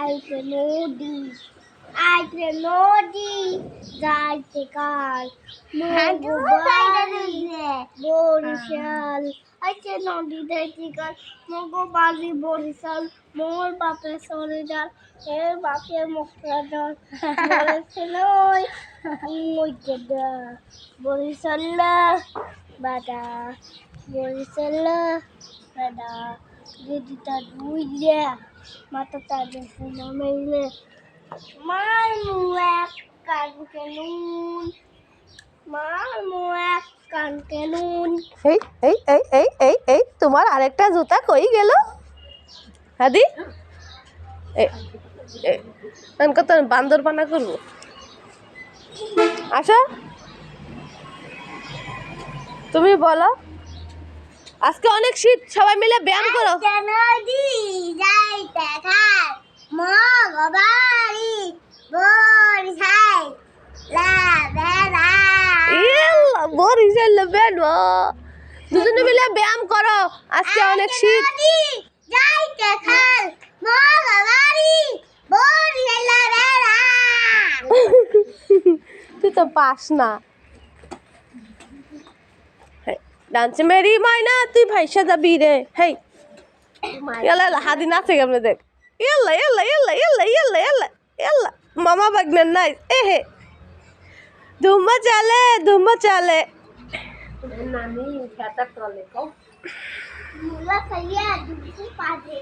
আইতে নদী আইতে নদী যাইতে কাল বরিশাল আইতে নদী যাইতে কাল মগো বাজি বরিশাল মোর বাপে সরে যাল এর বাপে মুখটা জল বলেছিল বরিশাল বাদা বরিশাল বাদা দিদিটা দুইলে মাথাটা দেখে না মেলে মার মুখ কানকে নুন মার মুখ কানকে নুন। এই এই এই এই এই এই তোমার আরেকটা জুতা কই গেল হাদি? কত বান্দর পানা করবো। আশা তুমি বলো, আজকে অনেক শীত, সবাই মিলে ব্যায়াম করো। নদী যাইতে খাল মগবাড়ি বরিশাল লাবেলা বরিশাল লাবেলা দুজনে মিলে ব্যায়াম করো, আজকে অনেক শীত। যাইতে খাল মগবাড়ি বরিশাল লাবেলা তুই তো পাস না। ডান্সে মেরি মাইনা তুই ভাইসা যাবি রে। হেই এলা হাদি নাচে কেমনে দেখ। এল্লা এল্লা এল্লা এল্লা এল্লা এল্লা এল্লা মামা বাগনার নাই এ হে ধুম্মা চালে নানি খেতা তলে কো মুলা খাইয়া দুধ পাদে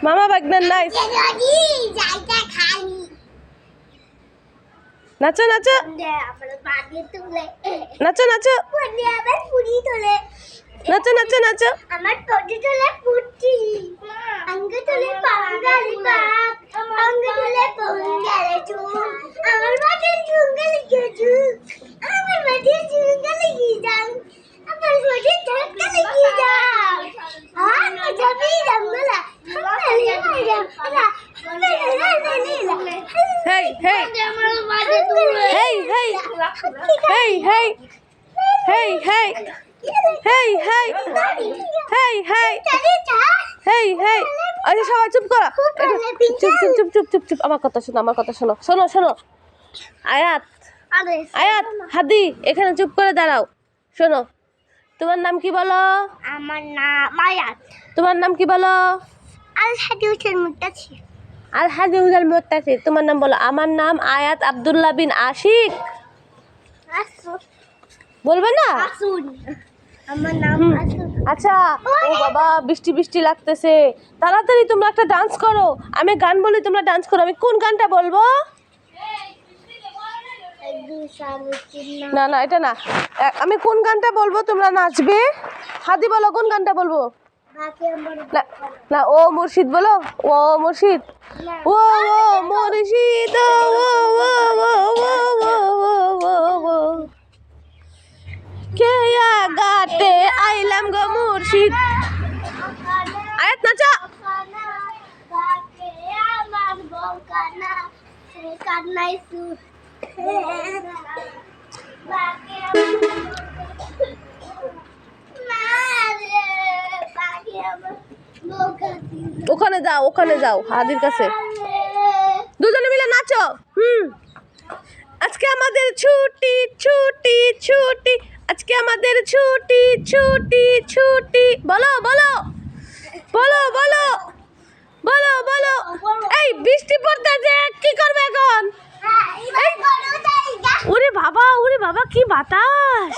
মামা বাগনার নাই। নদী যাইতে খালি নাচো নাচো আমরা বাগে তুলে নাচো নাচো বন্ধে আবার পুরি তোলে নাচো নাচো নাচো আমার তোটি তোলে পুটি অঙ্গ তোলে পাঙ্গালি পাক অঙ্গ তোলে পঙ্গালে চুল আমার মাঠে চুঙ্গালি চুল আমার মাঠে চুঙ্গালি গিজাম আমার মাঠে চুঙ্গালি গিজাম আর যাবি জামলা হামলে মাইরা আলা হেই হেই আমার বাগে তুলে হেই হেই হেই হেই হেই হেই হেই হেই হেই হেই হেই হেই আচ্ছা সবাই চুপ করো, চুপ চুপ চুপ চুপ চুপ চুপ আমার কথা শোনো, আমার কথা শোনো, শোনো শোনো। আয়াত আয়াত হাদি এখানে চুপ করে দাঁড়াও। শোনো, তোমার নাম কি বলো? আমার নাম আয়াত। তোমার নাম কি বলো? আলহাদি হোসেন মুত্তাসির। আলহাদি হোসেন মুত্তাসির। তোমার নাম বলো? আমার নাম আয়াত আব্দুল্লাহ বিন আশিক। বলবে না? আমার নাম আচ্ছা ও বাবা বৃষ্টি বৃষ্টি লাগতেছে, তাড়াতাড়ি তোমরা একটা ডান্স করো। আমি গান বলি তোমরা ডান্স করো। আমি কোন গানটা বলবো? না না এটা না, আমি কোন গানটা বলবো তোমরা নাচবে। হাদি বলো কোন গানটা বলবো? না না ও মুর্শিদ বলো। ও মুর্শিদ ও ও মুর্শিদ ও ও ও ও ও কে গাতে আইলাম গো মুর্শিদ। আয়াত নাচা। ওখানে যাও, ওখানে যাও হাদির কাছে, দুজনে মিলে নাচো। আজকে আমাদের ছুটি ছুটি ছুটি, আজকে আমাদের ছুটি ছুটি ছুটি। বলো বলো বলো বলো বলো বলো। এই বৃষ্টি পড়তেছে, কি করবে এখন? ওরে বাবা কি বাতাস!